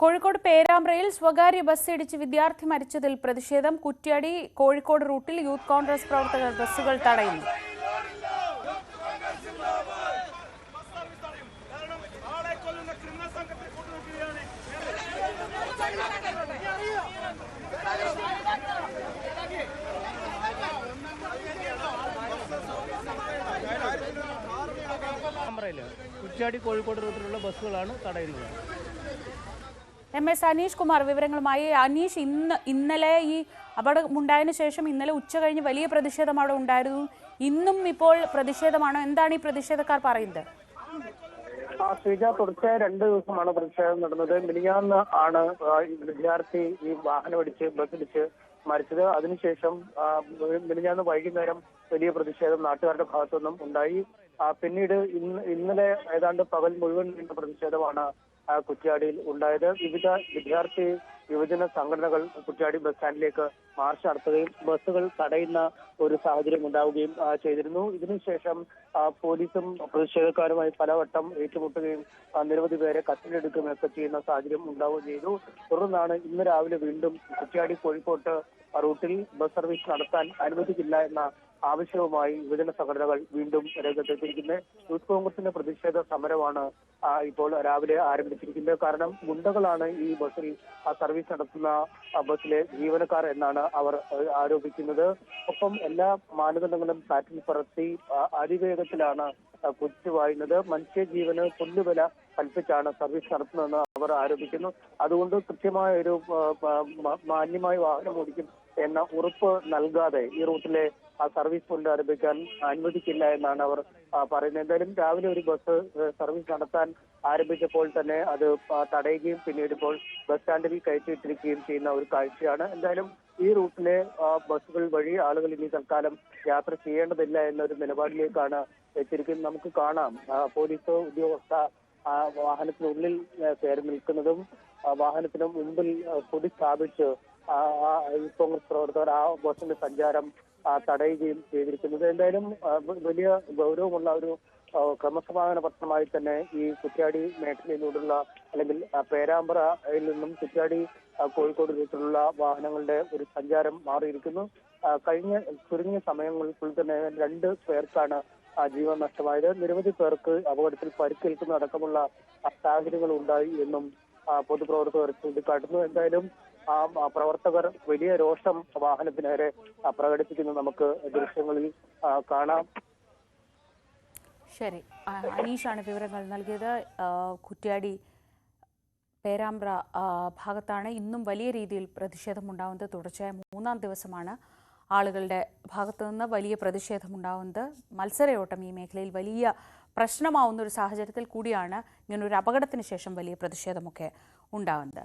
കോഴിക്കോട് പേരാമ്പ്രയിൽ സ്വകാര്യ ബസ് ഇടിച്ച് വിദ്യാർത്ഥി മരിച്ചതിൽ പ്രതിഷേധം. കുറ്റ്യാടി കോഴിക്കോട് റൂട്ടിൽ യൂത്ത് കോൺഗ്രസ് പ്രവർത്തകർ ബസ്സുകൾ തടയുന്നു. കുറ്റ്യാടി കോഴിക്കോട് റൂട്ടിലുള്ള ബസ്സുകളാണ് തടയുന്നത്. MS അനീഷ് കുമാർ വിവരങ്ങളുമായി. അനീഷ്, ഇന്നലെ ഈ അപകടമുണ്ടായതിനു ശേഷം ഇന്നലെ ഉച്ച കഴിഞ്ഞ് വലിയ പ്രതിഷേധം അവിടെ ഉണ്ടായിരുന്നു. ഇന്നും ഇപ്പോൾ പ്രതിഷേധമാണോ? എന്താണ് ഈ പ്രതിഷേധക്കാർ പറയുന്നത്? ശ്രീജ, തുടർച്ചയായ 2 ദിവസമാണ് പ്രതിഷേധം നടന്നത്. മിനിഞ്ഞാന്ന് ആണ് വിദ്യാർത്ഥി ഈ വാഹനമിടിച്ച് ബസ്സിടിച്ച് മരിച്ചത്. അതിനുശേഷം മിനിഞ്ഞാന്ന് വൈകുന്നേരം വലിയ പ്രതിഷേധം നാട്ടുകാരുടെ ഭാഗത്തുനിന്നും ഉണ്ടായി. പിന്നീട് ഇന്നലെ ഏതാണ്ട് പകൽ മുഴുവൻ നീണ്ട പ്രതിഷേധമാണ് കുറ്റ്യാടിയിൽ ഉണ്ടായത്. വിവിധ വിദ്യാർത്ഥി യുവജന സംഘടനകൾ കുറ്റ്യാടി ബസ് സ്റ്റാൻഡിലേക്ക് മാർച്ച് നടത്തുകയും ബസ്സുകൾ തടയുന്ന ഒരു സാഹചര്യം ഉണ്ടാവുകയും ചെയ്തിരുന്നു. ഇതിനുശേഷം പോലീസും പ്രതിഷേധക്കാരുമായി പലവട്ടം ഏറ്റുമുട്ടുകയും നിരവധി പേരെ കസ്റ്റഡിയെടുക്കുകയൊക്കെ ചെയ്യുന്ന സാഹചര്യം ഉണ്ടാവുകയും ചെയ്തു. തുടർന്നാണ് ഇന്ന് രാവിലെ വീണ്ടും കുറ്റ്യാടി കോഴിക്കോട്ട് റൂട്ടിൽ ബസ് സർവീസ് നടത്താൻ അനുവദിക്കില്ല എന്ന ആവശ്യവുമായി യുവജന സംഘടനകൾ വീണ്ടും രംഗത്തെത്തിയിരിക്കുന്നത്. യൂത്ത് കോൺഗ്രസിന്റെ പ്രതിഷേധ സമരമാണ് ഇപ്പോൾ രാവിലെ ആരംഭിച്ചിരിക്കുന്നത്. കാരണം ഗുണ്ടകളാണ് ഈ ബസ്സിൽ സർവീസ് നടത്തുന്ന ബസ്സിലെ ജീവനക്കാർ എന്നാണ് അവർ ആരോപിക്കുന്നത്. ഒപ്പം എല്ലാ മാനദണ്ഡങ്ങളും കാറ്റിൽ പറത്തി അതിവേഗത്തിലാണ് കുറ്റിവായുന്നത്. മനുഷ്യജീവന് പുല്ലുവില കൽപ്പിച്ചാണ് സർവീസ് നടത്തുന്നതെന്ന് അവർ ആരോപിക്കുന്നു. അതുകൊണ്ട് കൃത്യമായ ഒരു മാന്യമായ വാഹനം ഓടിക്കും എന്ന ഉറപ്പ് നൽകാതെ ഈ റൂട്ടിലെ സർവീസ് പുനരാരംഭിക്കാൻ അനുവദിക്കില്ല എന്നാണ് അവർ പറയുന്നത്. എന്തായാലും രാവിലെ ഒരു ബസ് സർവീസ് നടത്താൻ ആരംഭിച്ചപ്പോൾ തന്നെ അത് തടയുകയും പിന്നീട് ഇപ്പോൾ ബസ് സ്റ്റാൻഡിൽ കയറ്റിയിട്ടിരിക്കുകയും ചെയ്യുന്ന ഒരു കാഴ്ചയാണ്. എന്തായാലും ഈ റൂട്ടിലെ ബസ്സുകൾ വഴി ആളുകൾ ഇനി തൽക്കാലം യാത്ര ചെയ്യേണ്ടതില്ല എന്നൊരു നിലപാടിലേക്കാണ് എത്തിയിരിക്കുന്നത്. നമുക്ക് കാണാം പോലീസ് ഉദ്യോഗസ്ഥ വാഹനത്തിനുള്ളിൽ കയറി നിൽക്കുന്നതും വാഹനത്തിന് മുമ്പിൽ കൊടി സ്ഥാപിച്ച് കോൺഗ്രസ് പ്രവർത്തകർ ആ ബസ്സിന്റെ സഞ്ചാരം തടയുകയും ചെയ്തിരിക്കുന്നത്. എന്തായാലും വലിയ ഗൗരവമുള്ള ഒരു ക്രമസമാധാന പ്രശ്നമായി തന്നെ ഈ കുറ്റ്യാടി മേഖലയിലൂടെയുള്ള അല്ലെങ്കിൽ പേരാമ്പ്രയിൽ നിന്നും കുറ്റ്യാടി കോഴിക്കോട് റൂട്ടിലുള്ള വാഹനങ്ങളുടെ ഒരു സഞ്ചാരം മാറിയിരിക്കുന്നു. കഴിഞ്ഞ ചുരുങ്ങിയ സമയങ്ങൾക്കുള്ളിൽ തന്നെ 2 പേർക്കാണ് ജീവൻ നഷ്ടമായത്. നിരവധി പേർക്ക് അപകടത്തിൽ പരിക്കേൽക്കുന്ന അടക്കമുള്ള സാഹചര്യങ്ങൾ ഉണ്ടായി എന്നും പൊതുപ്രവർത്തകർ ചൂണ്ടിക്കാട്ടുന്നു. എന്തായാലും പ്രവർത്തകർ വലിയ രോഷം വാഹനത്തിനേരെ പ്രകടിപ്പിക്കുന്നത് നമുക്ക് ദൃശ്യങ്ങളിൽ കാണാം. ശരി, അനീഷാണ് വിവരങ്ങൾ നൽകിയത്. കുറ്റ്യാടി പേരാമ്പ്ര ഭാഗത്താണ് ഇന്നും വലിയ രീതിയിൽ പ്രതിഷേധമുണ്ടാവുന്നത്. തുടർച്ചയായ 3ാം ദിവസമാണ് ആളുകളുടെ ഭാഗത്തു നിന്ന് വലിയ പ്രതിഷേധമുണ്ടാവുന്നത്. മത്സരയോട്ടം ഈ മേഖലയിൽ വലിയ പ്രശ്നമാവുന്ന ഒരു സാഹചര്യത്തിൽ കൂടിയാണ് ഇങ്ങനൊരു അപകടത്തിന് ശേഷം വലിയ പ്രതിഷേധമൊക്കെ ഉണ്ടാവുന്നത്.